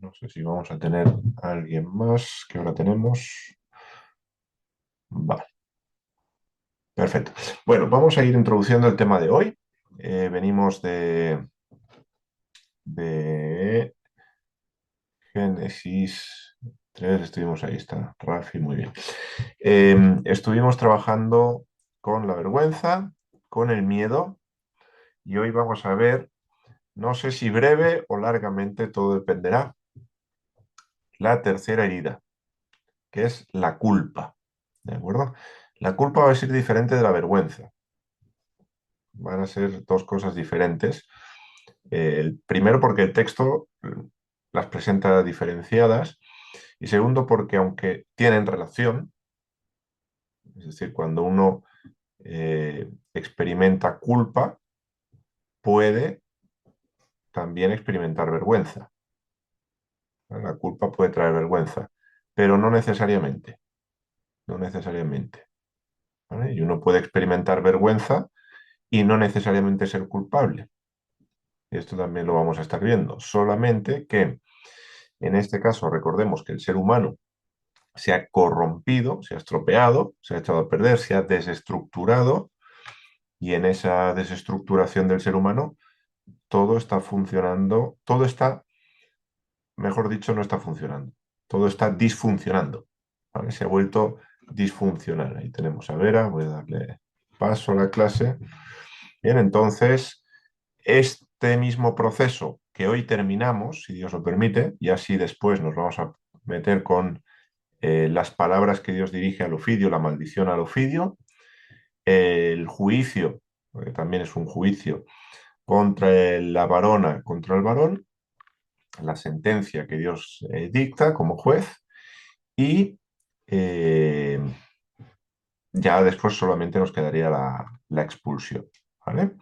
No sé si vamos a tener a alguien más. ¿Qué hora tenemos? Vale, perfecto. Bueno, vamos a ir introduciendo el tema de hoy. Venimos de Génesis 3. Estuvimos ahí, está Rafi, muy bien. Estuvimos trabajando con la vergüenza, con el miedo, y hoy vamos a ver, no sé si breve o largamente, todo dependerá, la tercera herida, que es la culpa. ¿De acuerdo? La culpa va a ser diferente de la vergüenza. Van a ser dos cosas diferentes. El primero, porque el texto las presenta diferenciadas. Y segundo, porque aunque tienen relación, es decir, cuando uno experimenta culpa, puede también experimentar vergüenza. La culpa puede traer vergüenza, pero no necesariamente. No necesariamente. ¿Vale? Y uno puede experimentar vergüenza y no necesariamente ser culpable. Esto también lo vamos a estar viendo. Solamente que en este caso recordemos que el ser humano se ha corrompido, se ha estropeado, se ha echado a perder, se ha desestructurado y en esa desestructuración del ser humano todo está funcionando, todo está, mejor dicho, no está funcionando, todo está disfuncionando. ¿Vale? Se ha vuelto disfuncional. Ahí tenemos a Vera, voy a darle paso a la clase. Bien, entonces, este mismo proceso que hoy terminamos, si Dios lo permite, y así después nos vamos a meter con las palabras que Dios dirige al ofidio, la maldición al ofidio, el juicio, porque también es un juicio contra la varona, contra el varón, la sentencia que Dios dicta como juez y eh, ya después solamente nos quedaría la expulsión. ¿Vale?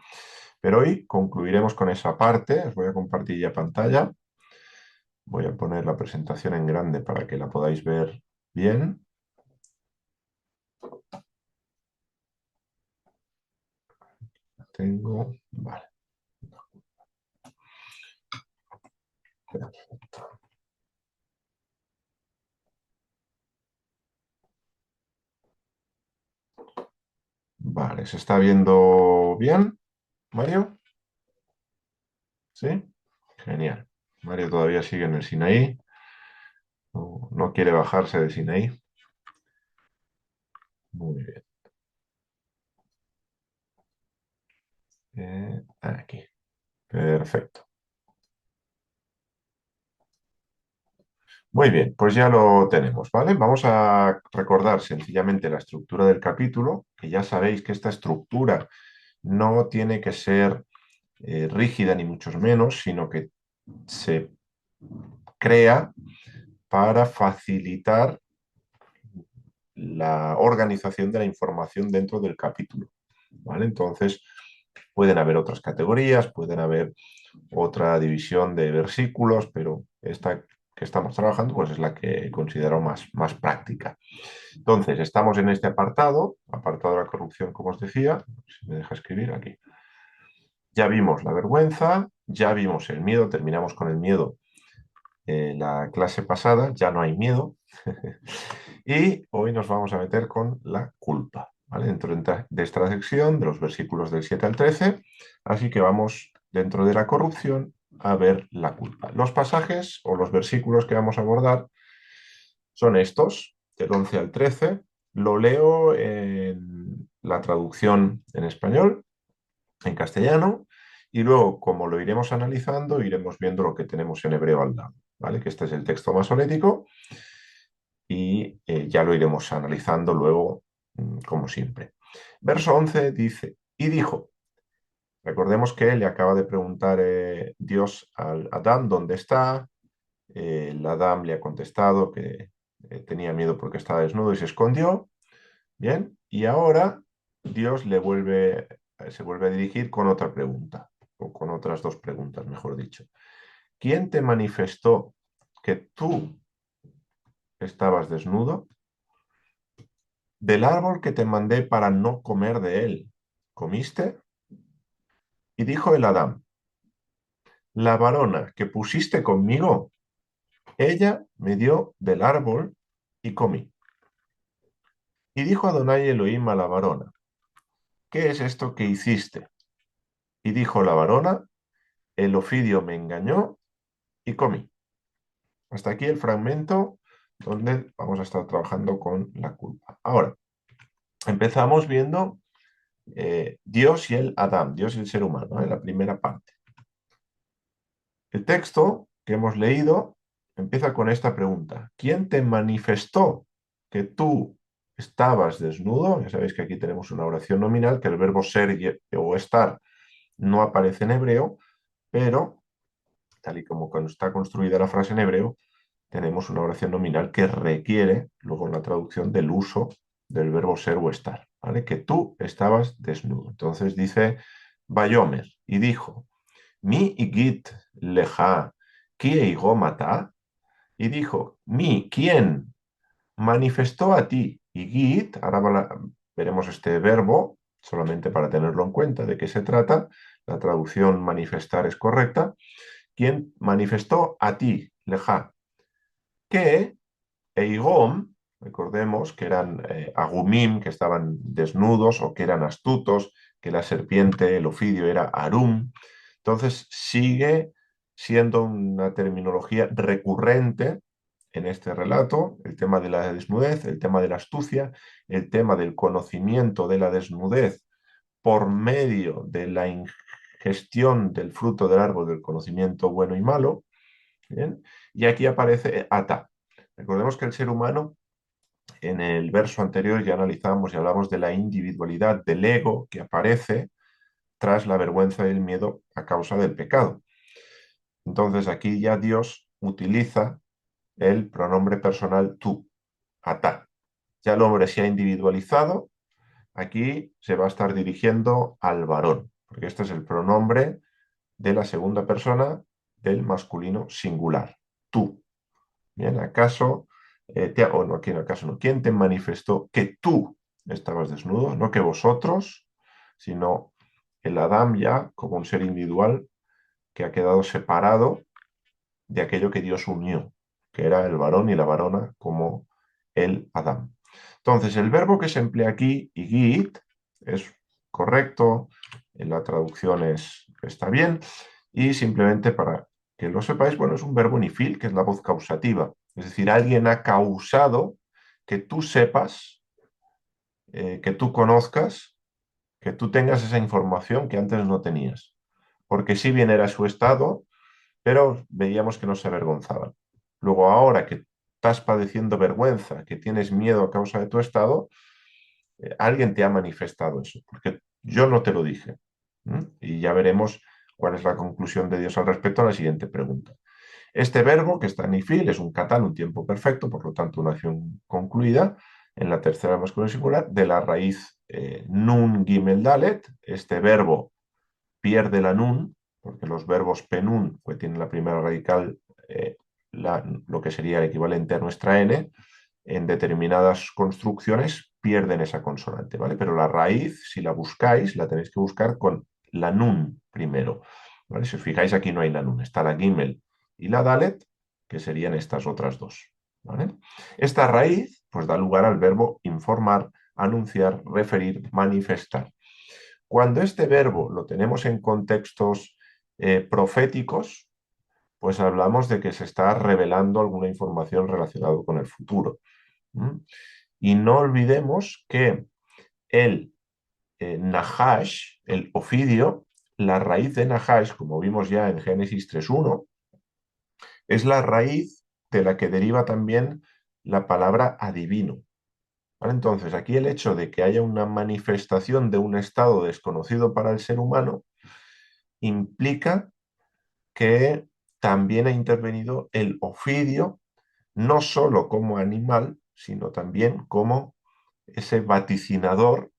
Pero hoy concluiremos con esa parte. Os voy a compartir ya pantalla. Voy a poner la presentación en grande para que la podáis ver bien. La tengo. Vale. Perfecto. Vale, ¿se está viendo bien, Mario? ¿Sí? Genial. Mario todavía sigue en el Sinaí. No, no quiere bajarse del Sinaí. Muy bien. Aquí. Perfecto. Muy bien, pues ya lo tenemos, ¿vale? Vamos a recordar sencillamente la estructura del capítulo, que ya sabéis que esta estructura no tiene que ser rígida ni mucho menos, sino que se crea para facilitar la organización de la información dentro del capítulo, ¿vale? Entonces, pueden haber otras categorías, pueden haber otra división de versículos, pero esta que estamos trabajando pues es la que considero más práctica. Entonces, estamos en este apartado de la corrupción, como os decía, si me deja escribir aquí. Ya vimos la vergüenza, ya vimos el miedo, terminamos con el miedo la clase pasada, ya no hay miedo. Y hoy nos vamos a meter con la culpa, ¿vale? Dentro de esta sección, de los versículos del 7 al 13, así que vamos dentro de la corrupción a ver la culpa. Los pasajes o los versículos que vamos a abordar son estos, del 11 al 13. Lo leo en la traducción en español, en castellano, y luego, como lo iremos analizando, iremos viendo lo que tenemos en hebreo al lado, ¿vale? Que este es el texto masorético y ya lo iremos analizando luego, como siempre. Verso 11 dice, y dijo, recordemos que le acaba de preguntar Dios al Adán dónde está, el Adán le ha contestado que tenía miedo porque estaba desnudo y se escondió, bien, y ahora Dios se vuelve a dirigir con otra pregunta, o con otras dos preguntas, mejor dicho. ¿Quién te manifestó que tú estabas desnudo? Del árbol que te mandé para no comer de él, ¿comiste? Y dijo el Adán, la varona que pusiste conmigo, ella me dio del árbol y comí. Y dijo Adonai Elohim a la varona, ¿qué es esto que hiciste? Y dijo la varona, el ofidio me engañó y comí. Hasta aquí el fragmento donde vamos a estar trabajando con la culpa. Ahora, empezamos viendo Dios y el Adán, Dios y el ser humano, en la primera parte. El texto que hemos leído empieza con esta pregunta. ¿Quién te manifestó que tú estabas desnudo? Ya sabéis que aquí tenemos una oración nominal, que el verbo ser o estar no aparece en hebreo, pero tal y como está construida la frase en hebreo, tenemos una oración nominal que requiere luego en la traducción del uso del verbo ser o estar, ¿vale? Que tú estabas desnudo. Entonces dice Bayomer y dijo, mi igit leja ki mata, y dijo, ¿quién manifestó a ti? Igit, ahora veremos este verbo, solamente para tenerlo en cuenta de qué se trata, la traducción manifestar es correcta, ¿quién manifestó a ti, leja? Que Eigom, recordemos que eran agumim, que estaban desnudos o que eran astutos, que la serpiente, el ofidio era arum. Entonces sigue siendo una terminología recurrente en este relato, el tema de la desnudez, el tema de la astucia, el tema del conocimiento de la desnudez por medio de la ingestión del fruto del árbol del conocimiento bueno y malo. ¿Bien? Y aquí aparece ata. Recordemos que el ser humano, en el verso anterior ya analizamos y hablamos de la individualidad del ego que aparece tras la vergüenza y el miedo a causa del pecado. Entonces aquí ya Dios utiliza el pronombre personal tú, ata. Ya el hombre se ha individualizado, aquí se va a estar dirigiendo al varón, porque este es el pronombre de la segunda persona del masculino singular, tú. Bien, ¿acaso, o no, ¿quién acaso no? ¿Quién te manifestó que tú estabas desnudo? No que vosotros, sino el Adán ya como un ser individual que ha quedado separado de aquello que Dios unió, que era el varón y la varona como el Adán. Entonces, el verbo que se emplea aquí, igit, es correcto, en la traducción está bien, y simplemente para que lo sepáis, bueno, es un verbo nifil, que es la voz causativa. Es decir, alguien ha causado que tú sepas, que tú conozcas, que tú tengas esa información que antes no tenías. Porque si bien era su estado, pero veíamos que no se avergonzaban. Luego, ahora que estás padeciendo vergüenza, que tienes miedo a causa de tu estado, alguien te ha manifestado eso, porque yo no te lo dije. Y ya veremos cuál es la conclusión de Dios al respecto a la siguiente pregunta. Este verbo, que está en ifil, es un katán, un tiempo perfecto, por lo tanto una acción concluida en la tercera masculina singular, de la raíz nun gimel dalet. Este verbo pierde la nun, porque los verbos penun, que tienen la primera radical, lo que sería el equivalente a nuestra n, en determinadas construcciones pierden esa consonante, ¿vale? Pero la raíz, si la buscáis, la tenéis que buscar con la nun primero, ¿vale? Si os fijáis, aquí no hay la nun, está la gimel y la dalet, que serían estas otras dos, ¿vale? Esta raíz, pues da lugar al verbo informar, anunciar, referir, manifestar. Cuando este verbo lo tenemos en contextos proféticos, pues hablamos de que se está revelando alguna información relacionada con el futuro. Y no olvidemos que el Nahash, el ofidio, la raíz de Nahash, como vimos ya en Génesis 3.1, es la raíz de la que deriva también la palabra adivino. ¿Vale? Entonces, aquí el hecho de que haya una manifestación de un estado desconocido para el ser humano implica que también ha intervenido el ofidio, no solo como animal, sino también como ese vaticinador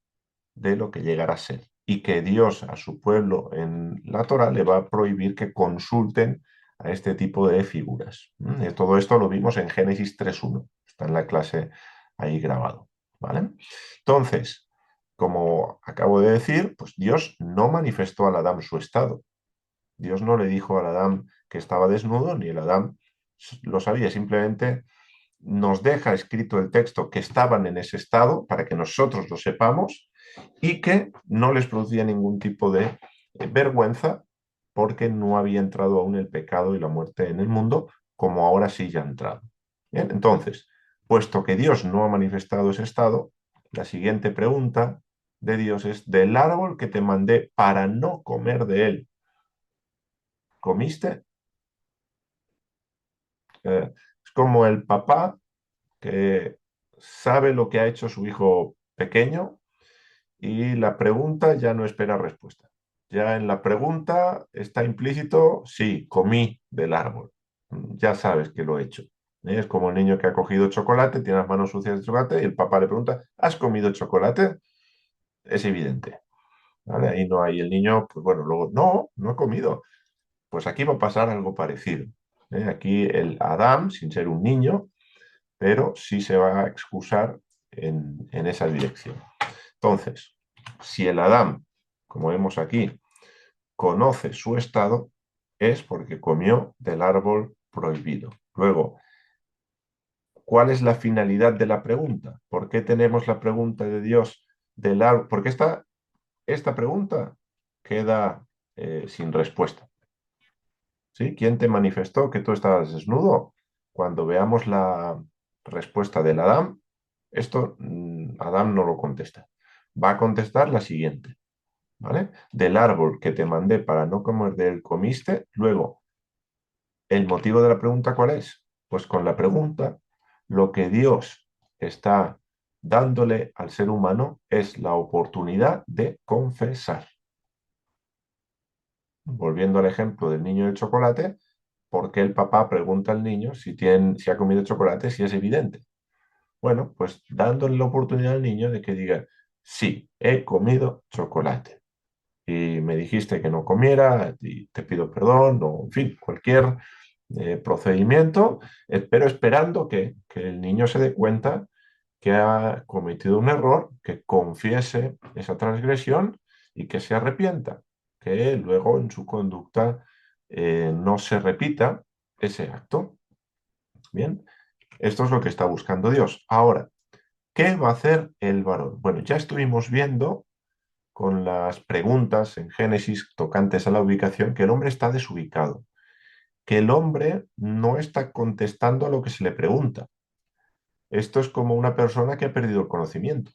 de lo que llegará a ser. Y que Dios a su pueblo en la Torá le va a prohibir que consulten a este tipo de figuras. Todo esto lo vimos en Génesis 3.1. Está en la clase ahí grabado. ¿Vale? Entonces, como acabo de decir, pues Dios no manifestó al Adán su estado. Dios no le dijo al Adán que estaba desnudo, ni el Adán lo sabía, simplemente nos deja escrito el texto que estaban en ese estado para que nosotros lo sepamos y que no les producía ningún tipo de vergüenza porque no había entrado aún el pecado y la muerte en el mundo, como ahora sí ya ha entrado. Bien, entonces, puesto que Dios no ha manifestado ese estado, la siguiente pregunta de Dios es: del árbol que te mandé para no comer de él, ¿comiste? Es como el papá que sabe lo que ha hecho su hijo pequeño y la pregunta ya no espera respuesta. Ya en la pregunta está implícito: sí, comí del árbol. Ya sabes que lo he hecho. Es como el niño que ha cogido chocolate, tiene las manos sucias de chocolate y el papá le pregunta: ¿has comido chocolate? Es evidente. ¿Vale? Ahí no hay el niño, pues bueno, luego, no, no he comido. Pues aquí va a pasar algo parecido. Aquí el Adán, sin ser un niño, pero sí se va a excusar en esa dirección. Entonces, si el Adán, como vemos aquí, conoce su estado, es porque comió del árbol prohibido. Luego, ¿cuál es la finalidad de la pregunta? ¿Por qué tenemos la pregunta de Dios del árbol? Porque esta pregunta queda sin respuesta. ¿Sí? ¿Quién te manifestó que tú estabas desnudo? Cuando veamos la respuesta del Adán, esto Adán no lo contesta. Va a contestar la siguiente, ¿vale? Del árbol que te mandé para no comer de él comiste. Luego, ¿el motivo de la pregunta cuál es? Pues con la pregunta, lo que Dios está dándole al ser humano es la oportunidad de confesar. Volviendo al ejemplo del niño del chocolate, ¿por qué el papá pregunta al niño si ha comido chocolate, si es evidente? Bueno, pues dándole la oportunidad al niño de que diga: sí, he comido chocolate. Y me dijiste que no comiera y te pido perdón, o en fin, cualquier procedimiento, pero esperando que el niño se dé cuenta que ha cometido un error, que confiese esa transgresión y que se arrepienta, que luego en su conducta no se repita ese acto. Bien, esto es lo que está buscando Dios. Ahora, ¿qué va a hacer el varón? Bueno, ya estuvimos viendo con las preguntas en Génesis tocantes a la ubicación que el hombre está desubicado, que el hombre no está contestando a lo que se le pregunta. Esto es como una persona que ha perdido el conocimiento.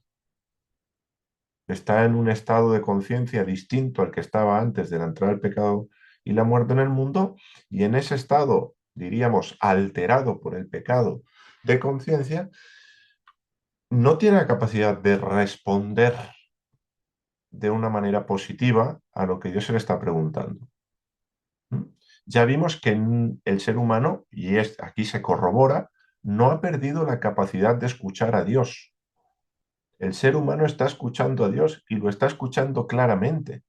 Está en un estado de conciencia distinto al que estaba antes de la entrada del pecado y la muerte en el mundo, y en ese estado, diríamos, alterado por el pecado de conciencia, no tiene la capacidad de responder de una manera positiva a lo que Dios se le está preguntando. Ya vimos que el ser humano, y aquí se corrobora, no ha perdido la capacidad de escuchar a Dios. El ser humano está escuchando a Dios y lo está escuchando claramente.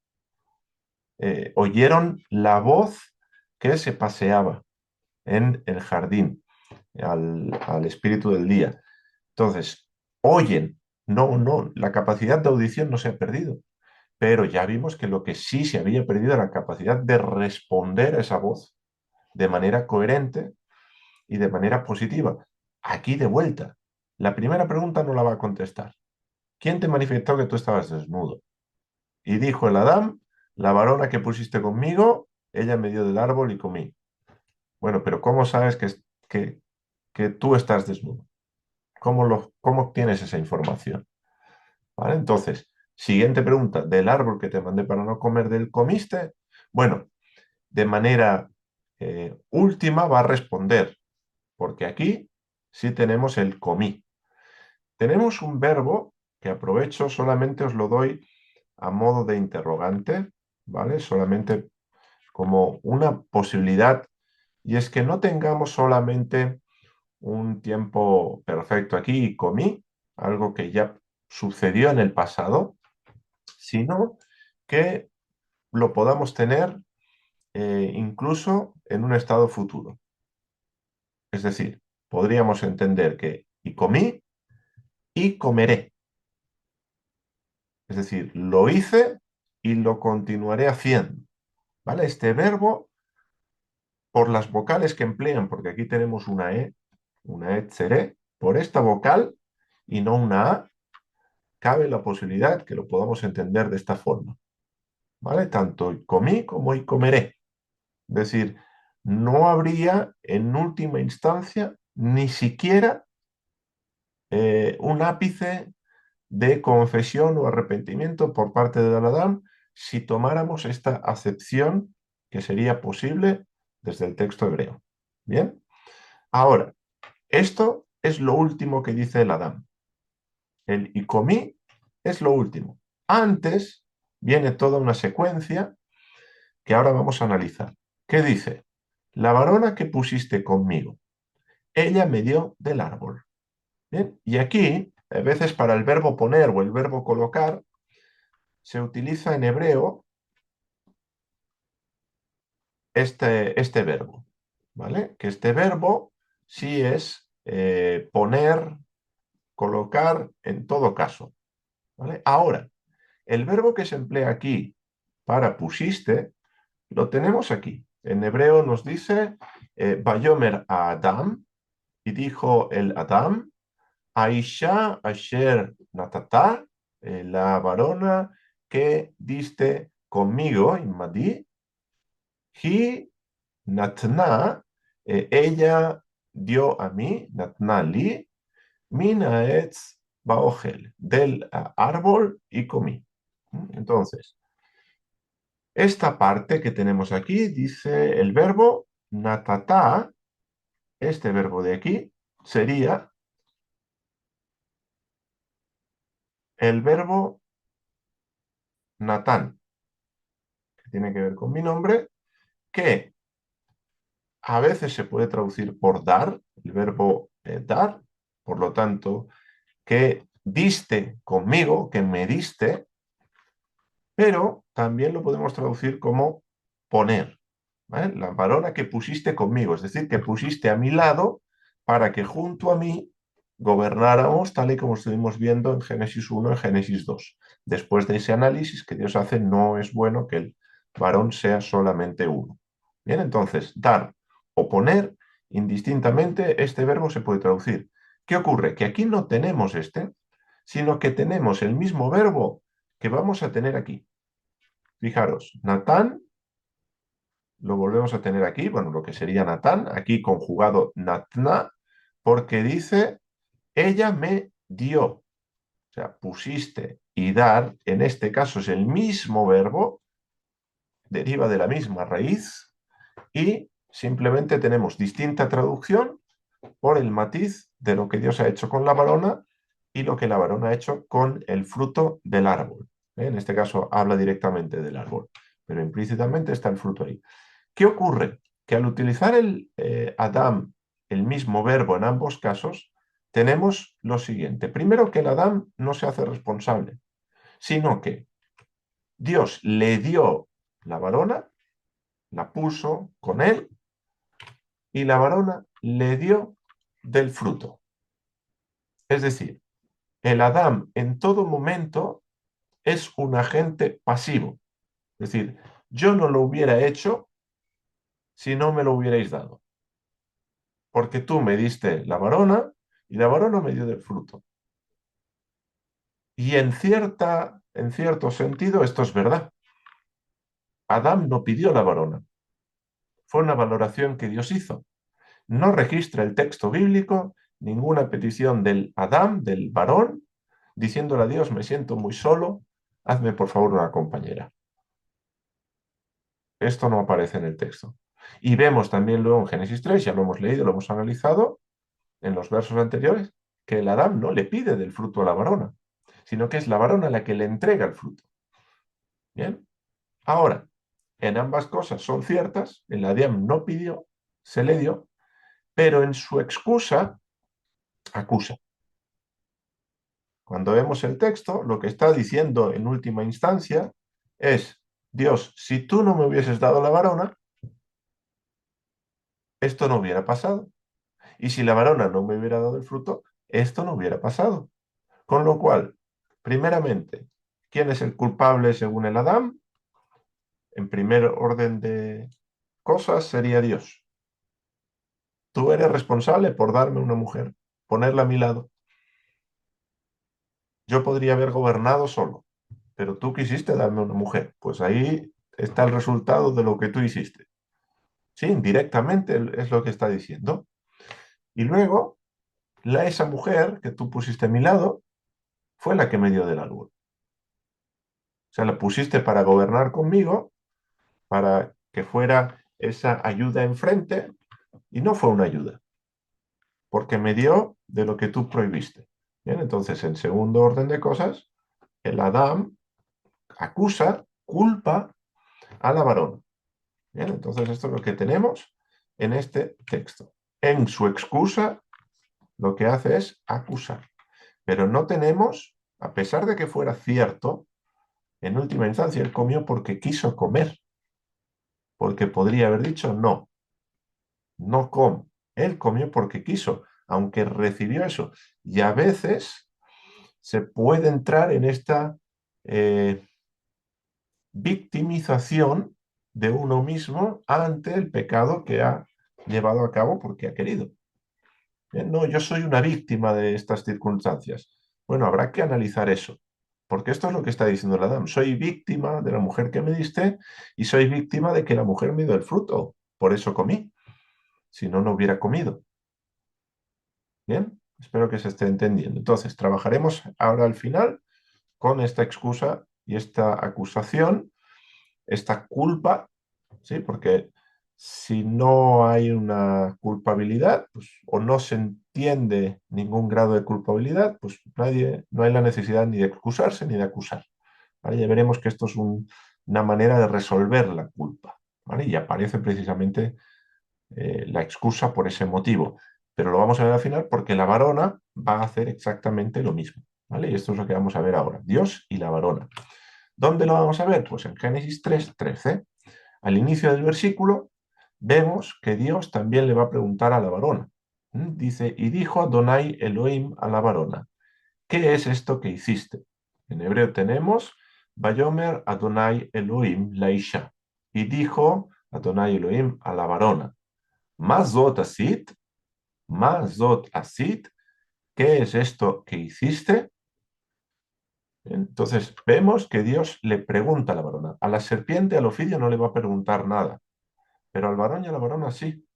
Oyeron la voz que se paseaba en el jardín al espíritu del día. Entonces, oyen, no, la capacidad de audición no se ha perdido, pero ya vimos que lo que sí se había perdido era la capacidad de responder a esa voz de manera coherente y de manera positiva. Aquí de vuelta, la primera pregunta no la va a contestar. ¿Quién te manifestó que tú estabas desnudo? Y dijo el Adán: la varona que pusiste conmigo, ella me dio del árbol y comí. Bueno, pero ¿cómo sabes que tú estás desnudo? ¿Cómo obtienes esa información? ¿Vale? Entonces, siguiente pregunta: ¿del árbol que te mandé para no comer del comiste? Bueno, de manera última va a responder, porque aquí sí tenemos el comí. Tenemos un verbo que aprovecho, solamente os lo doy a modo de interrogante, ¿vale? Solamente como una posibilidad, y es que no tengamos solamente un tiempo perfecto aquí y comí, algo que ya sucedió en el pasado, sino que lo podamos tener incluso en un estado futuro. Es decir, podríamos entender que y comí y comeré. Es decir, lo hice y lo continuaré haciendo. ¿Vale? Este verbo por las vocales que emplean, porque aquí tenemos una E tzeré, por esta vocal y no una A, cabe la posibilidad que lo podamos entender de esta forma, ¿vale? Tanto comí como y comeré. Es decir, no habría en última instancia ni siquiera un ápice de confesión o arrepentimiento por parte del Adán si tomáramos esta acepción que sería posible desde el texto hebreo. Bien, ahora, esto es lo último que dice el Adán. El y comí es lo último. Antes viene toda una secuencia que ahora vamos a analizar. ¿Qué dice? La varona que pusiste conmigo, ella me dio del árbol. Bien, y aquí, a veces para el verbo poner o el verbo colocar, se utiliza en hebreo este verbo, ¿vale? Que este verbo sí es poner, colocar en todo caso, ¿vale? Ahora, el verbo que se emplea aquí para pusiste, lo tenemos aquí. En hebreo nos dice, Bayomer a Adam, y dijo el Adam, Aisha asher natata, la varona que diste conmigo, Imadi, hi natna, ella dio a mí, natna li, mina etz baogel, del árbol y comí. Entonces, esta parte que tenemos aquí dice el verbo natata, este verbo de aquí sería el verbo natán, que tiene que ver con mi nombre, que a veces se puede traducir por dar, el verbo dar, por lo tanto, que diste conmigo, que me diste, pero también lo podemos traducir como poner, ¿vale? La varona que pusiste conmigo, es decir, que pusiste a mi lado para que junto a mí gobernáramos tal y como estuvimos viendo en Génesis 1 y Génesis 2. Después de ese análisis que Dios hace, no es bueno que el varón sea solamente uno. Bien, entonces, dar o poner, indistintamente, este verbo se puede traducir. ¿Qué ocurre? Que aquí no tenemos este, sino que tenemos el mismo verbo que vamos a tener aquí. Fijaros, Natán, lo volvemos a tener aquí, bueno, lo que sería Natán, aquí conjugado natna, porque dice, ella me dio. O sea, pusiste y dar, en este caso es el mismo verbo, deriva de la misma raíz y simplemente tenemos distinta traducción por el matiz de lo que Dios ha hecho con la varona y lo que la varona ha hecho con el fruto del árbol. En este caso habla directamente del árbol, pero implícitamente está el fruto ahí. ¿Qué ocurre? Que al utilizar el Adam, el mismo verbo en ambos casos, tenemos lo siguiente. Primero, que el Adam no se hace responsable, sino que Dios le dio la varona, la puso con él, y la varona le dio del fruto. Es decir, el Adam en todo momento es un agente pasivo. Es decir, yo no lo hubiera hecho si no me lo hubierais dado. Porque tú me diste la varona y la varona me dio del fruto. Y en cierto sentido esto es verdad. Adán no pidió la varona. Fue una valoración que Dios hizo. No registra el texto bíblico ninguna petición del Adán, del varón, diciéndole a Dios, me siento muy solo, hazme por favor una compañera. Esto no aparece en el texto. Y vemos también luego en Génesis 3, ya lo hemos leído, lo hemos analizado en los versos anteriores, que el Adán no le pide del fruto a la varona, sino que es la varona la que le entrega el fruto. Bien, ahora, en ambas cosas son ciertas, el Adán no pidió, se le dio, pero en su excusa acusa. Cuando vemos el texto, lo que está diciendo en última instancia es, Dios, si tú no me hubieses dado la varona, esto no hubiera pasado. Y si la varona no me hubiera dado el fruto, esto no hubiera pasado. Con lo cual, primeramente, ¿quién es el culpable según el Adán? En primer orden de cosas sería Dios. tú eres responsable por darme una mujer, ponerla a mi lado. Yo podría haber gobernado solo, pero tú quisiste darme una mujer. Pues ahí está el resultado de lo que tú hiciste. Sí, indirectamente es lo que está diciendo. Y luego, esa mujer que tú pusiste a mi lado fue la que me dio del árbol. O sea, la pusiste para gobernar conmigo, para que fuera esa ayuda enfrente, y no fue una ayuda, porque me dio de lo que tú prohibiste. Bien, entonces, en segundo orden de cosas, el Adán acusa, culpa a la varona. Bien, entonces esto es lo que tenemos en este texto. En su excusa, lo que hace es acusar. Pero no tenemos, a pesar de que fuera cierto, en última instancia él comió porque quiso comer, porque podría haber dicho no, no como. Él comió porque quiso, aunque recibió eso. Y a veces se puede entrar en esta victimización de uno mismo ante el pecado que ha llevado a cabo porque ha querido. No, yo soy una víctima de estas circunstancias. Bueno, habrá que analizar eso, porque esto es lo que está diciendo el Adán. Soy víctima de la mujer que me diste y soy víctima de que la mujer me dio el fruto. Por eso comí. Si no, no hubiera comido. Bien, espero que se esté entendiendo. Entonces, trabajaremos ahora al final con esta excusa y esta acusación, esta culpa, ¿sí? Porque si no hay una culpabilidad, pues, o no se entiende ningún grado de culpabilidad, pues no hay la necesidad ni de excusarse ni de acusar. ¿Vale? Ya veremos que esto es una manera de resolver la culpa. ¿Vale? Y aparece precisamente la excusa por ese motivo. Pero lo vamos a ver al final porque la varona va a hacer exactamente lo mismo. ¿Vale? Y esto es lo que vamos a ver ahora. Dios y la varona. ¿Dónde lo vamos a ver? Pues en Génesis 3:13. Al inicio del versículo vemos que Dios también le va a preguntar a la varona. Dice, y dijo Adonai Elohim a la varona, ¿qué es esto que hiciste? En hebreo tenemos, Vayomer Adonai Elohim la Isha. Y dijo Adonai Elohim a la varona, Mazot asit, Mazot asit, ¿qué es esto que hiciste? Entonces vemos que Dios le pregunta a la varona. A la serpiente, al ofidio, no le va a preguntar nada, pero al varón y a la varona sí.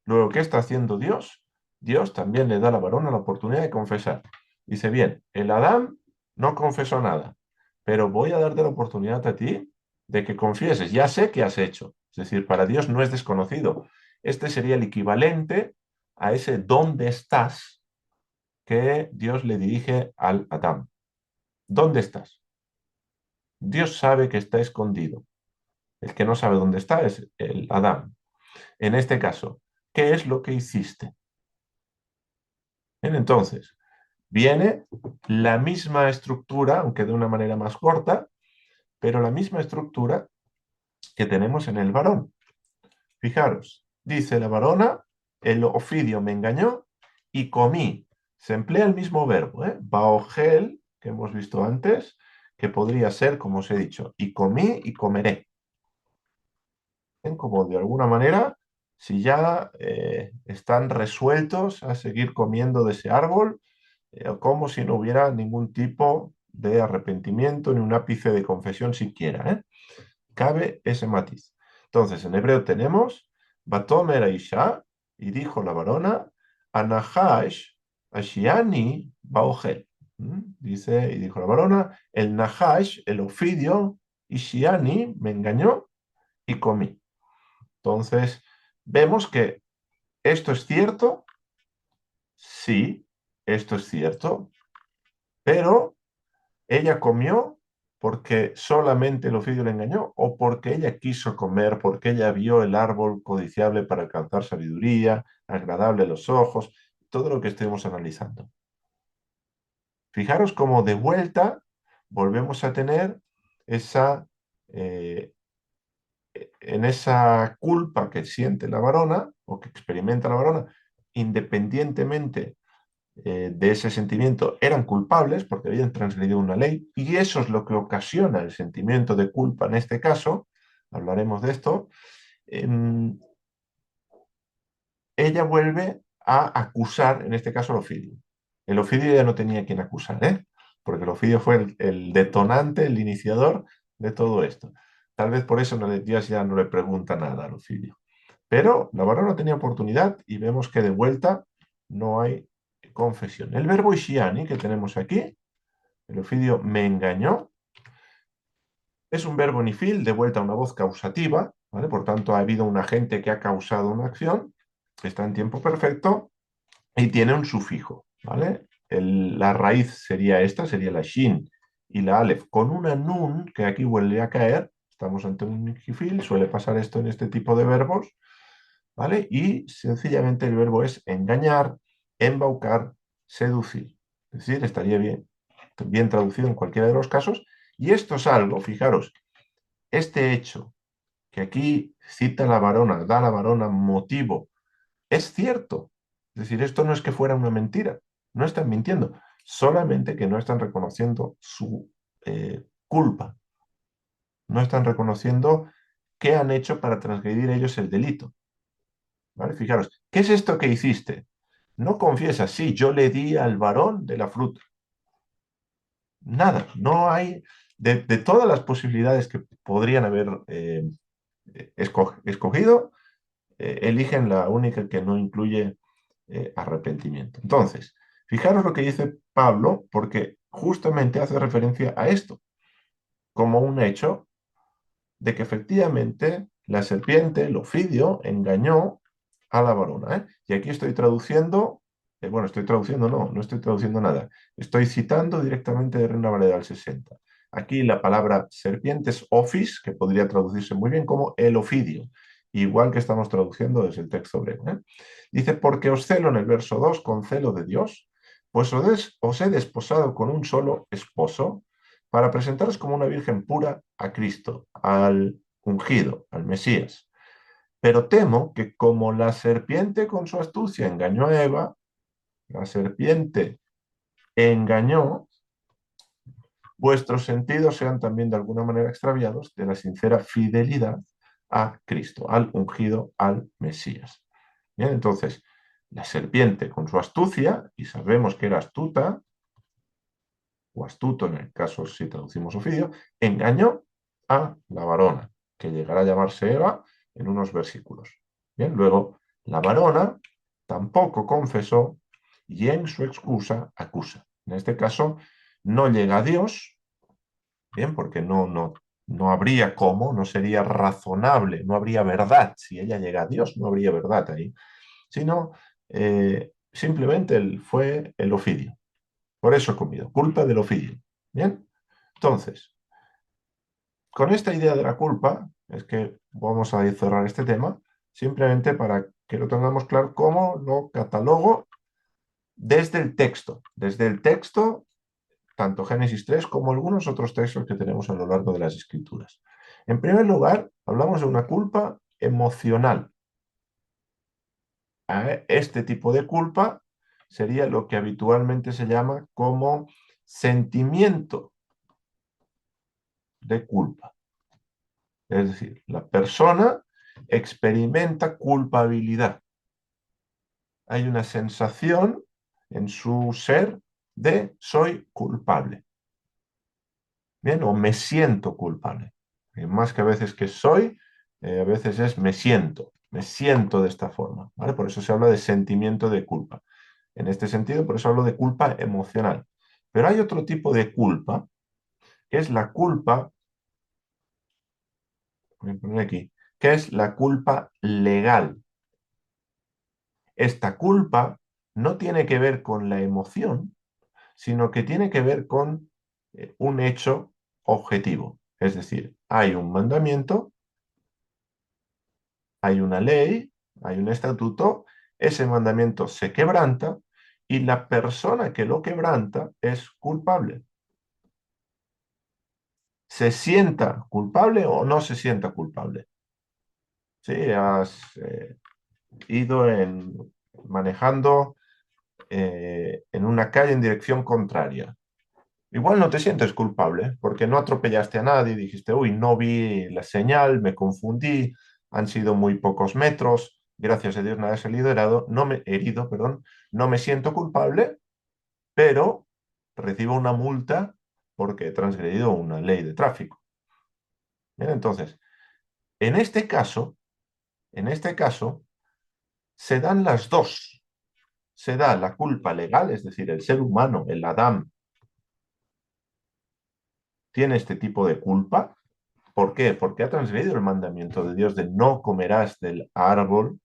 Luego, ¿qué está haciendo Dios? Dios también le da a la varona la oportunidad de confesar. Dice, bien, el Adán no confesó nada, pero voy a darte la oportunidad a ti de que confieses. Ya sé que has hecho. Es decir, para Dios no es desconocido. Este sería el equivalente a ese ¿dónde estás? Que Dios le dirige al Adán. ¿Dónde estás? Dios sabe que está escondido. El que no sabe dónde está es el Adán. En este caso, ¿qué es lo que hiciste? Bien, entonces, viene la misma estructura, aunque de una manera más corta, pero la misma estructura que tenemos en el varón. Fijaros, dice la varona, el ofidio me engañó y comí. Se emplea el mismo verbo, baogel, que hemos visto antes, que podría ser, como os he dicho, y comí y comeré. Bien, como de alguna manera, si ya están resueltos a seguir comiendo de ese árbol, como si no hubiera ningún tipo de arrepentimiento ni un ápice de confesión siquiera. Cabe ese matiz. Entonces, en hebreo tenemos, Batomer Aisha, y dijo la varona, Anahash, Ashiani, Baogel. Dice, y dijo la varona, el Nahash, el ofidio, Ishiani, me engañó y comí. Entonces, vemos que esto es cierto, sí, esto es cierto, pero ella comió porque solamente el ofidio le engañó o porque ella quiso comer, porque ella vio el árbol codiciable para alcanzar sabiduría, agradable a los ojos, todo lo que estuvimos analizando. Fijaros cómo de vuelta volvemos a tener esa, eh, en esa culpa que siente la varona o que experimenta la varona, independientemente de ese sentimiento eran culpables porque habían transgredido una ley y eso es lo que ocasiona el sentimiento de culpa en este caso, hablaremos de esto, ella vuelve a acusar, en este caso, al Ofidio. El Ofidio ya no tenía quien acusar, ¿eh? Porque el Ofidio fue el detonante, el iniciador de todo esto. Tal vez por eso Díaz ya no le pregunta nada al Ofidio. Pero la varona tenía oportunidad y vemos que de vuelta no hay confesión. El verbo ishiani que tenemos aquí, el Ofidio me engañó, es un verbo nifil, de vuelta a una voz causativa, ¿vale? Por tanto, ha habido un agente que ha causado una acción, está en tiempo perfecto y tiene un sufijo, ¿vale? La raíz sería esta, sería la shin y la alef, con una nun que aquí vuelve a caer. Estamos ante un nifil, suele pasar esto en este tipo de verbos, ¿vale? Y sencillamente el verbo es engañar, embaucar, seducir. Es decir, estaría bien traducido en cualquiera de los casos. Y esto es algo, fijaros, este hecho que aquí cita la varona, da la varona motivo, es cierto. Es decir, esto no es que fuera una mentira, no están mintiendo, solamente que no están reconociendo su culpa, no están reconociendo qué han hecho para transgredir ellos el delito. ¿Vale? Fijaros, ¿qué es esto que hiciste? No confiesas, sí, yo le di al varón de la fruta. Nada, no hay, de todas las posibilidades que podrían haber escogido, eligen la única que no incluye arrepentimiento. Entonces, fijaros lo que dice Pablo, porque justamente hace referencia a esto, como un hecho de que efectivamente la serpiente, el ofidio, engañó a la varona. ¿Eh? Y aquí estoy traduciendo, bueno, estoy traduciendo, no estoy traduciendo nada, estoy citando directamente de Reina Valera del 60. Aquí la palabra serpiente es office, que podría traducirse muy bien como el ofidio, igual que estamos traduciendo desde el texto hebreo. ¿Eh? Dice, porque os celo en el verso 2 con celo de Dios, pues os he desposado con un solo esposo, para presentaros como una virgen pura a Cristo, al ungido, al Mesías. Pero temo que como la serpiente con su astucia engañó a Eva, la serpiente engañó, vuestros sentidos sean también de alguna manera extraviados de la sincera fidelidad a Cristo, al ungido, al Mesías. Bien, entonces, la serpiente con su astucia, y sabemos que era astuta, o astuto en el caso si traducimos Ofidio, engañó a la varona, que llegará a llamarse Eva en unos versículos. Bien, luego la varona tampoco confesó y en su excusa acusa. En este caso no llega a Dios, bien, porque no habría cómo, no sería razonable, no habría verdad. Si ella llega a Dios, no habría verdad ahí, sino simplemente fue el Ofidio. Por eso he comido, culpa del Ofidio. Bien, entonces, con esta idea de la culpa, es que vamos a cerrar este tema, simplemente para que lo tengamos claro cómo lo catalogo desde el texto. Desde el texto, tanto Génesis 3 como algunos otros textos que tenemos a lo largo de las Escrituras. En primer lugar, hablamos de una culpa emocional. Este tipo de culpa sería lo que habitualmente se llama como sentimiento de culpa. Es decir, la persona experimenta culpabilidad. Hay una sensación en su ser de soy culpable. Bien, o me siento culpable. Más que a veces que soy, a veces es me siento de esta forma. ¿Vale? Por eso se habla de sentimiento de culpa. En este sentido, por eso hablo de culpa emocional. Pero hay otro tipo de culpa, que es la culpa, voy a poner aquí, que es la culpa legal. Esta culpa no tiene que ver con la emoción, sino que tiene que ver con un hecho objetivo. Es decir, hay un mandamiento, hay una ley, hay un estatuto, ese mandamiento se quebranta y la persona que lo quebranta es culpable. ¿Se sienta culpable o no se sienta culpable? Sí, has ido manejando en una calle en dirección contraria. Igual no te sientes culpable porque no atropellaste a nadie y dijiste, uy, no vi la señal, me confundí, han sido muy pocos metros, gracias a Dios nada ha salido herido, perdón, no me siento culpable, pero recibo una multa porque he transgredido una ley de tráfico. Bien, entonces, en este caso, en este caso, se dan las dos. Se da la culpa legal, es decir, el ser humano, el Adán, tiene este tipo de culpa. ¿Por qué? Porque ha transgredido el mandamiento de Dios de no comerás del árbol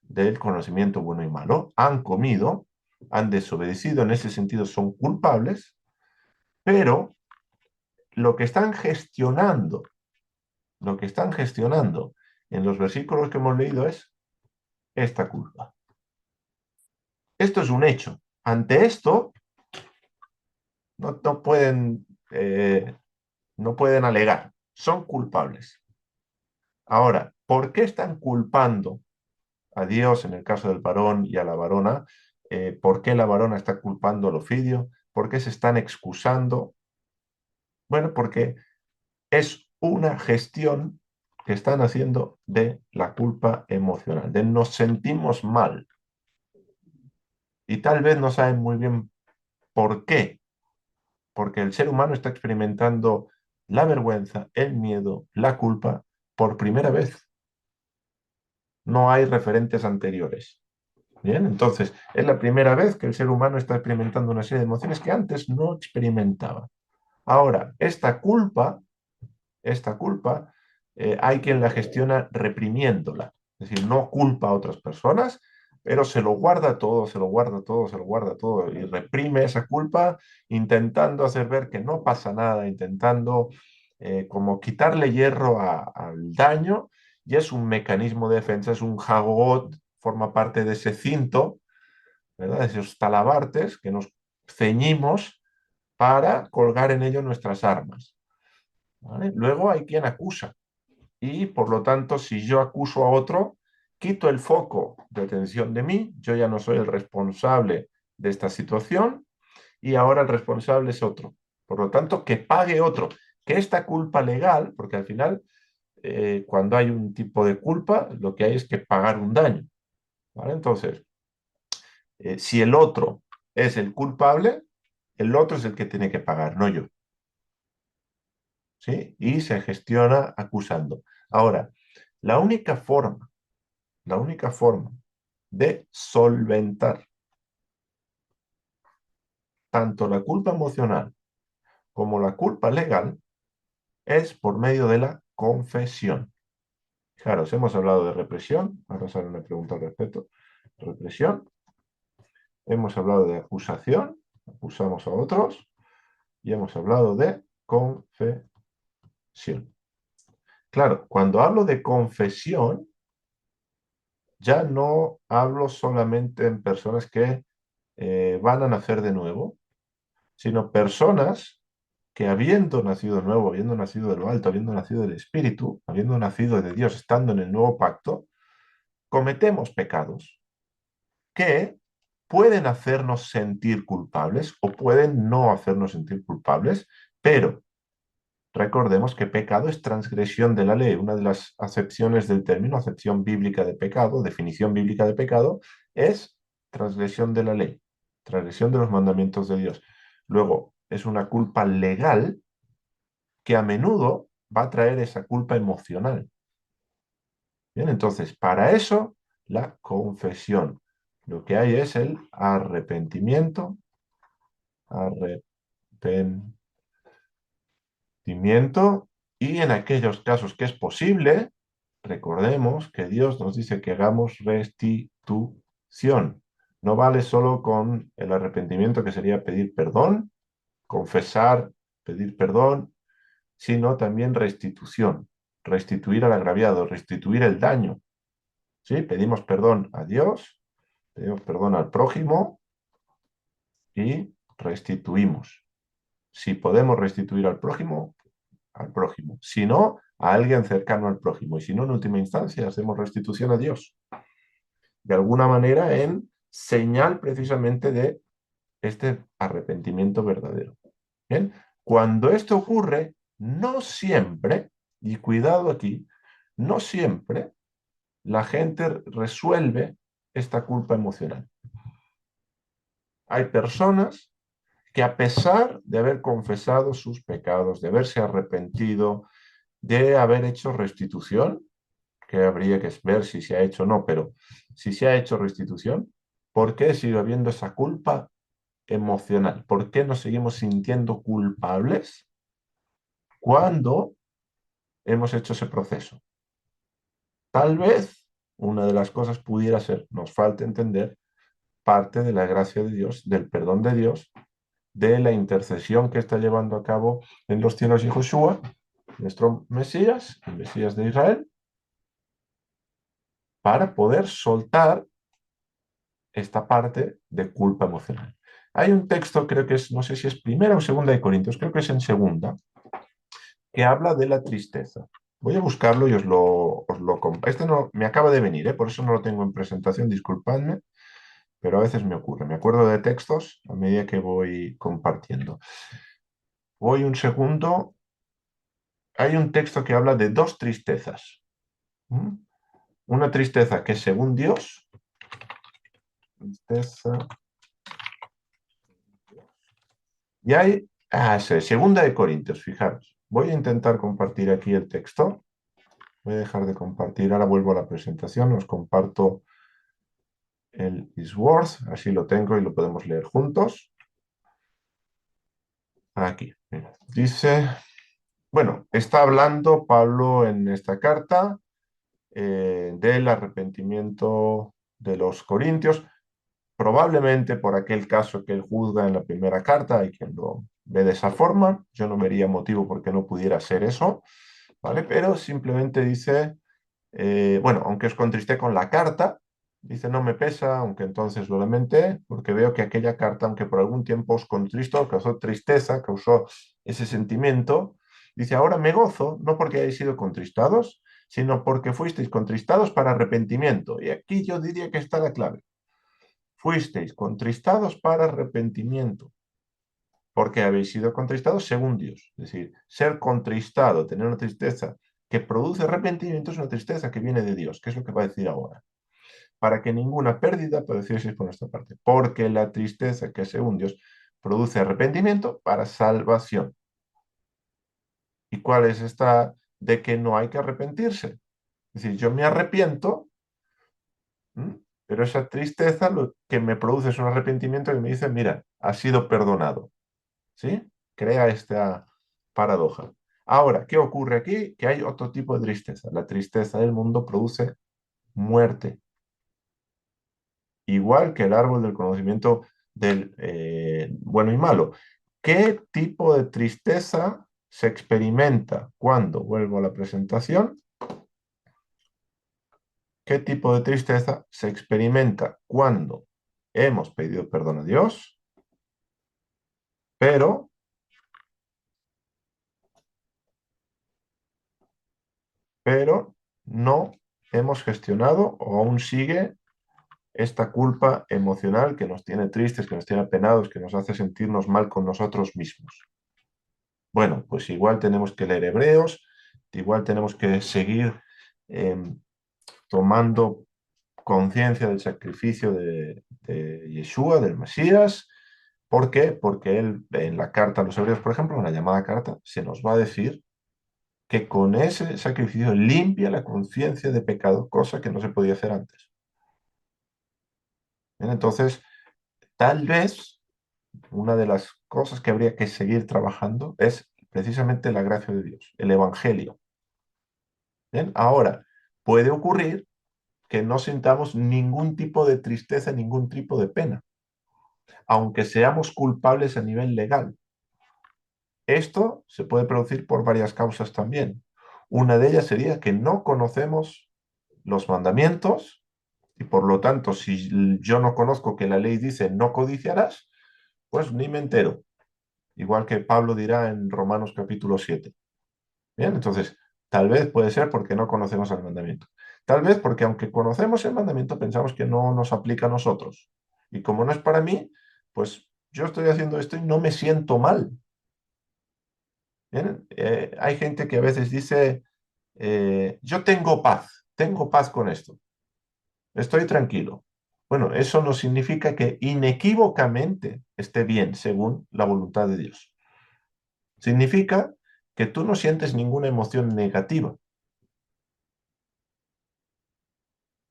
del conocimiento bueno y malo. Han comido, han desobedecido, en ese sentido son culpables, pero lo que están gestionando, lo que están gestionando en los versículos que hemos leído es esta culpa. Esto es un hecho. Ante esto, no pueden, no pueden alegar. Son culpables. Ahora, ¿por qué están culpando a Dios en el caso del varón y a la varona? ¿Por qué la varona está culpando al ofidio? ¿Por qué se están excusando? Bueno, porque es una gestión que están haciendo de la culpa emocional, de nos sentimos mal. Y tal vez no saben muy bien por qué, porque el ser humano está experimentando la vergüenza, el miedo, la culpa por primera vez. No hay referentes anteriores. Bien, entonces es la primera vez que el ser humano está experimentando una serie de emociones que antes no experimentaba. Ahora, esta culpa, hay quien la gestiona reprimiéndola. Es decir, no culpa a otras personas, pero se lo guarda todo, se lo guarda todo, se lo guarda todo y reprime esa culpa intentando hacer ver que no pasa nada, intentando como quitarle hierro al daño, y es un mecanismo de defensa, es un jagot, forma parte de ese cinto, ¿verdad? De esos talabartes que nos ceñimos para colgar en ello nuestras armas. ¿Vale? Luego hay quien acusa y por lo tanto si yo acuso a otro, quito el foco de atención de mí, yo ya no soy el responsable de esta situación y ahora el responsable es otro. Por lo tanto, que pague otro, que esta culpa legal, porque al final cuando hay un tipo de culpa, lo que hay es que pagar un daño. ¿Vale? Entonces, si el otro es el culpable, el otro es el que tiene que pagar, no yo. ¿Sí? Y se gestiona acusando. Ahora, la única forma, la única forma de solventar tanto la culpa emocional como la culpa legal es por medio de la confesión. Fijaros, hemos hablado de represión, ahora sale una pregunta al respecto. Represión, hemos hablado de acusación, acusamos a otros, y hemos hablado de confesión. Claro, cuando hablo de confesión, ya no hablo solamente en personas que van a nacer de nuevo, sino personas que habiendo nacido nuevo, habiendo nacido de lo alto, habiendo nacido del Espíritu, habiendo nacido de Dios, estando en el nuevo pacto, cometemos pecados que pueden hacernos sentir culpables o pueden no hacernos sentir culpables, pero recordemos que pecado es transgresión de la ley. Una de las acepciones del término, acepción bíblica de pecado, definición bíblica de pecado, es transgresión de la ley, transgresión de los mandamientos de Dios. Luego, es una culpa legal que a menudo va a traer esa culpa emocional. Bien, entonces, para eso, la confesión. Lo que hay es el arrepentimiento, arrepentimiento, y en aquellos casos que es posible, recordemos que Dios nos dice que hagamos restitución. No vale solo con el arrepentimiento, que sería pedir perdón, confesar, pedir perdón, sino también restitución, restituir al agraviado, restituir el daño. ¿Sí? Pedimos perdón a Dios, pedimos perdón al prójimo y restituimos. Si podemos restituir al prójimo, al prójimo. Si no, a alguien cercano al prójimo. Y si no, en última instancia, hacemos restitución a Dios. De alguna manera, en señal precisamente de este arrepentimiento verdadero. ¿Bien? Cuando esto ocurre, no siempre, y cuidado aquí, no siempre la gente resuelve esta culpa emocional. Hay personas que a pesar de haber confesado sus pecados, de haberse arrepentido, de haber hecho restitución, que habría que ver si se ha hecho o no, pero si se ha hecho restitución, ¿por qué sigue habiendo esa culpa emocional? ¿Por qué nos seguimos sintiendo culpables cuando hemos hecho ese proceso? Tal vez una de las cosas pudiera ser, nos falta entender parte de la gracia de Dios, del perdón de Dios, de la intercesión que está llevando a cabo en los cielos y Josué, nuestro Mesías, el Mesías de Israel, para poder soltar esta parte de culpa emocional. Hay un texto, creo que es, no sé si es primera o segunda de Corintios, creo que es en segunda, que habla de la tristeza. Voy a buscarlo y os lo comparto. Este no me acaba de venir, por eso no lo tengo en presentación, disculpadme, pero a veces me ocurre. Me acuerdo de textos a medida que voy compartiendo. Voy un segundo. Hay un texto que habla de dos tristezas. ¿Mm? Una tristeza que según Dios, tristeza, y hay, sí, segunda de Corintios, fijaros. Voy a intentar compartir aquí el texto. Voy a dejar de compartir, ahora vuelvo a la presentación, os comparto el Isworth, así lo tengo y lo podemos leer juntos. Aquí, mira. Dice, bueno, está hablando Pablo en esta carta del arrepentimiento de los corintios, probablemente por aquel caso que él juzga en la primera carta, hay quien lo ve de esa forma, yo no vería motivo por qué no pudiera ser eso, ¿vale? Pero simplemente dice, bueno, aunque os contristé con la carta, dice, no me pesa, aunque entonces lo lamenté, porque veo que aquella carta, aunque por algún tiempo os contristó, causó tristeza, causó ese sentimiento, dice, ahora me gozo, no porque hayáis sido contristados, sino porque fuisteis contristados para arrepentimiento. Y aquí yo diría que está la clave. Fuisteis contristados para arrepentimiento, porque habéis sido contristados según Dios. Es decir, ser contristado, tener una tristeza que produce arrepentimiento es una tristeza que viene de Dios, que es lo que va a decir ahora. Para que ninguna pérdida padecieseis por nuestra parte, porque la tristeza que según Dios produce arrepentimiento para salvación. ¿Y cuál es esta de que no hay que arrepentirse? Es decir, yo me arrepiento, pero esa tristeza lo que me produce es un arrepentimiento que me dice, mira, has sido perdonado. ¿Sí? Crea esta paradoja. Ahora, ¿qué ocurre aquí? Que hay otro tipo de tristeza. La tristeza del mundo produce muerte, igual que el árbol del conocimiento del bueno y malo. ¿Qué tipo de tristeza se experimenta cuando, vuelvo a la presentación, qué tipo de tristeza se experimenta cuando hemos pedido perdón a Dios, pero no hemos gestionado o aún sigue esta culpa emocional que nos tiene tristes, que nos tiene apenados, que nos hace sentirnos mal con nosotros mismos? Bueno, pues igual tenemos que leer Hebreos, igual tenemos que seguir eh, tomando conciencia del sacrificio de Yeshua, del Mesías. ¿Por qué? Porque él en la carta a los Hebreos, por ejemplo, en la llamada carta, se nos va a decir que con ese sacrificio limpia la conciencia de pecado, cosa que no se podía hacer antes. Bien, entonces, tal vez una de las cosas que habría que seguir trabajando es precisamente la gracia de Dios, el Evangelio. Bien, ahora, puede ocurrir que no sintamos ningún tipo de tristeza, ningún tipo de pena, aunque seamos culpables a nivel legal. Esto se puede producir por varias causas también. Una de ellas sería que no conocemos los mandamientos y por lo tanto, si yo no conozco que la ley dice no codiciarás, pues ni me entero. Igual que Pablo dirá en Romanos capítulo 7. Bien, entonces, tal vez puede ser porque no conocemos el mandamiento. Tal vez porque aunque conocemos el mandamiento, pensamos que no nos aplica a nosotros. Y como no es para mí, pues yo estoy haciendo esto y no me siento mal. Bien, hay gente que a veces dice, yo tengo paz. tengo paz con esto, estoy tranquilo. Bueno, eso no significa que inequívocamente esté bien según la voluntad de Dios. Significa que tú no sientes ninguna emoción negativa,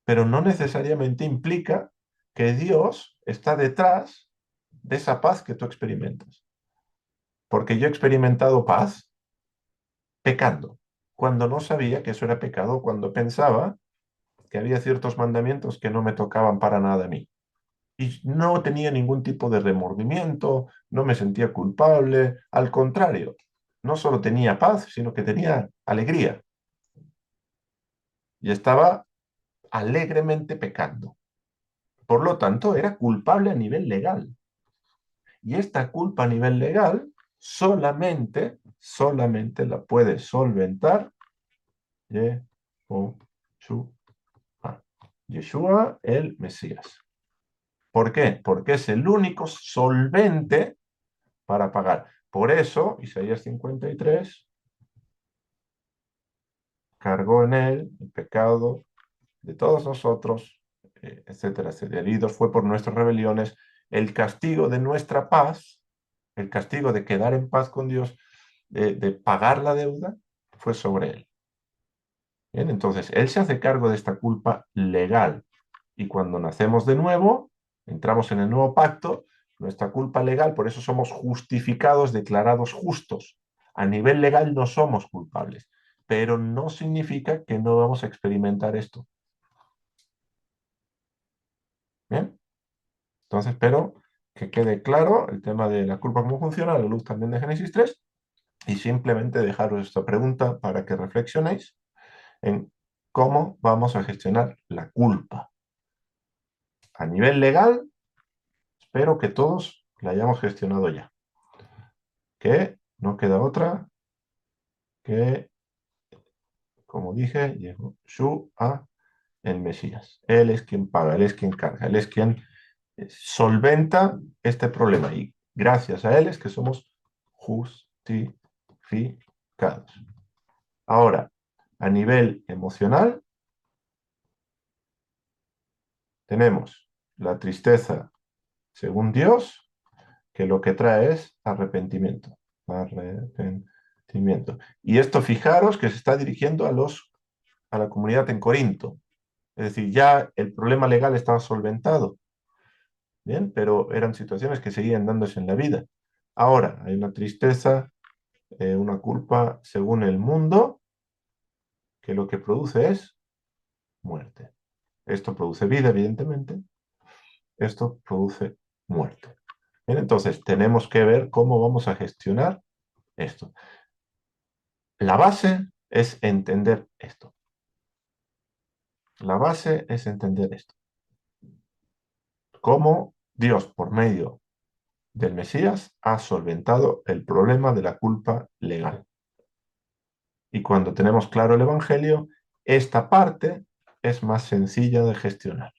pero no necesariamente implica que Dios está detrás de esa paz que tú experimentas. Porque yo he experimentado paz pecando, cuando no sabía que eso era pecado, cuando pensaba que había ciertos mandamientos que no me tocaban para nada a mí. Y no tenía ningún tipo de remordimiento, no me sentía culpable, al contrario, no solo tenía paz, sino que tenía alegría y estaba alegremente pecando. Por lo tanto, era culpable a nivel legal. Y esta culpa a nivel legal solamente la puede solventar Yeshua, Yeshua el Mesías. ¿Por qué? Porque es el único solvente para pagar. Por eso, Isaías 53 cargó en él el pecado de todos nosotros, etcétera, etcétera. Heridos fue por nuestras rebeliones, el castigo de nuestra paz, el castigo de quedar en paz con Dios, de pagar la deuda, fue sobre él. Bien, entonces, él se hace cargo de esta culpa legal. Y cuando nacemos de nuevo, entramos en el nuevo pacto, nuestra culpa legal, por eso somos justificados, declarados justos. A nivel legal no somos culpables, pero no significa que no vamos a experimentar esto. Bien, entonces espero que quede claro el tema de la culpa, cómo funciona, a la luz también de Génesis 3, y simplemente dejaros esta pregunta para que reflexionéis en cómo vamos a gestionar la culpa. A nivel legal, espero que todos la hayamos gestionado ya. Que no queda otra que, como dije, Yeshua el Mesías. Él es quien paga, él es quien carga, él es quien solventa este problema. Y gracias a él es que somos justificados. Ahora, a nivel emocional, tenemos la tristeza según Dios, que lo que trae es arrepentimiento. Arrepentimiento. Y esto, fijaros, que se está dirigiendo a la comunidad en Corinto. Es decir, ya el problema legal estaba solventado, ¿bien? Pero eran situaciones que seguían dándose en la vida. Ahora hay una tristeza, una culpa según el mundo, que lo que produce es muerte. Esto produce vida, evidentemente. Esto produce muerte. Bien, entonces, tenemos que ver cómo vamos a gestionar esto. La base es entender esto. La base es entender esto. Cómo Dios, por medio del Mesías, ha solventado el problema de la culpa legal. Y cuando tenemos claro el Evangelio, esta parte es más sencilla de gestionar.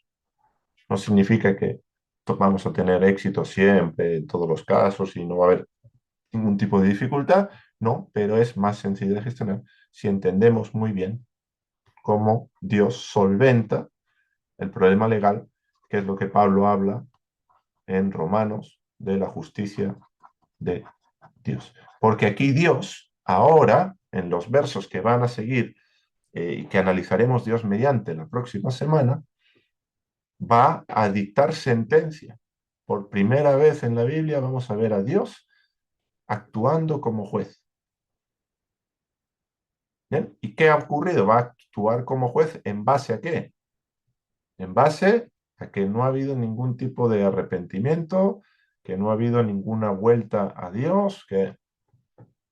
No significa que vamos a tener éxito siempre en todos los casos y no va a haber ningún tipo de dificultad, no, pero es más sencilla de gestionar si entendemos muy bien cómo Dios solventa el problema legal, que es lo que Pablo habla en Romanos de la justicia de Dios. Porque aquí Dios, ahora, en los versos que van a seguir y que analizaremos Dios mediante la próxima semana, va a dictar sentencia. Por primera vez en la Biblia vamos a ver a Dios actuando como juez. ¿Bien? ¿Y qué ha ocurrido? Va a actuar como juez ¿en base a qué? En base a que no ha habido ningún tipo de arrepentimiento, que no ha habido ninguna vuelta a Dios, que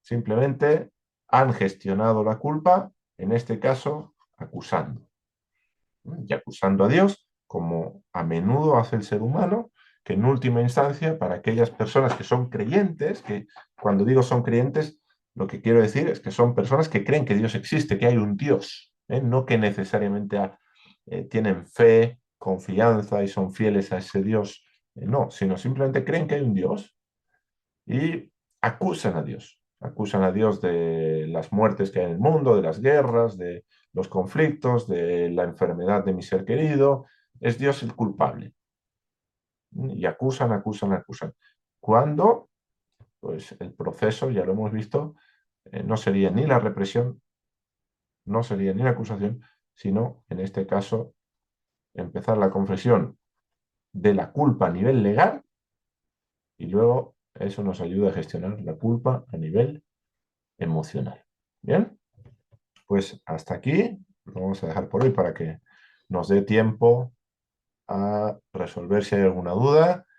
simplemente han gestionado la culpa, en este caso acusando. Y acusando a Dios, como a menudo hace el ser humano, que en última instancia, para aquellas personas que son creyentes, que cuando digo son creyentes, lo que quiero decir es que son personas que creen que Dios existe, que hay un Dios, no que necesariamente tienen fe, confianza y son fieles a ese Dios, no, sino simplemente creen que hay un Dios y acusan a Dios de las muertes que hay en el mundo, de las guerras, de los conflictos, de la enfermedad de mi ser querido. Es Dios el culpable. Y acusan, acusan, acusan. Cuando, pues el proceso, ya lo hemos visto, no sería ni la represión, no sería ni la acusación, sino, en este caso, empezar la confesión de la culpa a nivel legal y luego eso nos ayuda a gestionar la culpa a nivel emocional. Bien, pues hasta aquí lo vamos a dejar por hoy para que nos dé tiempo a resolver si hay alguna duda.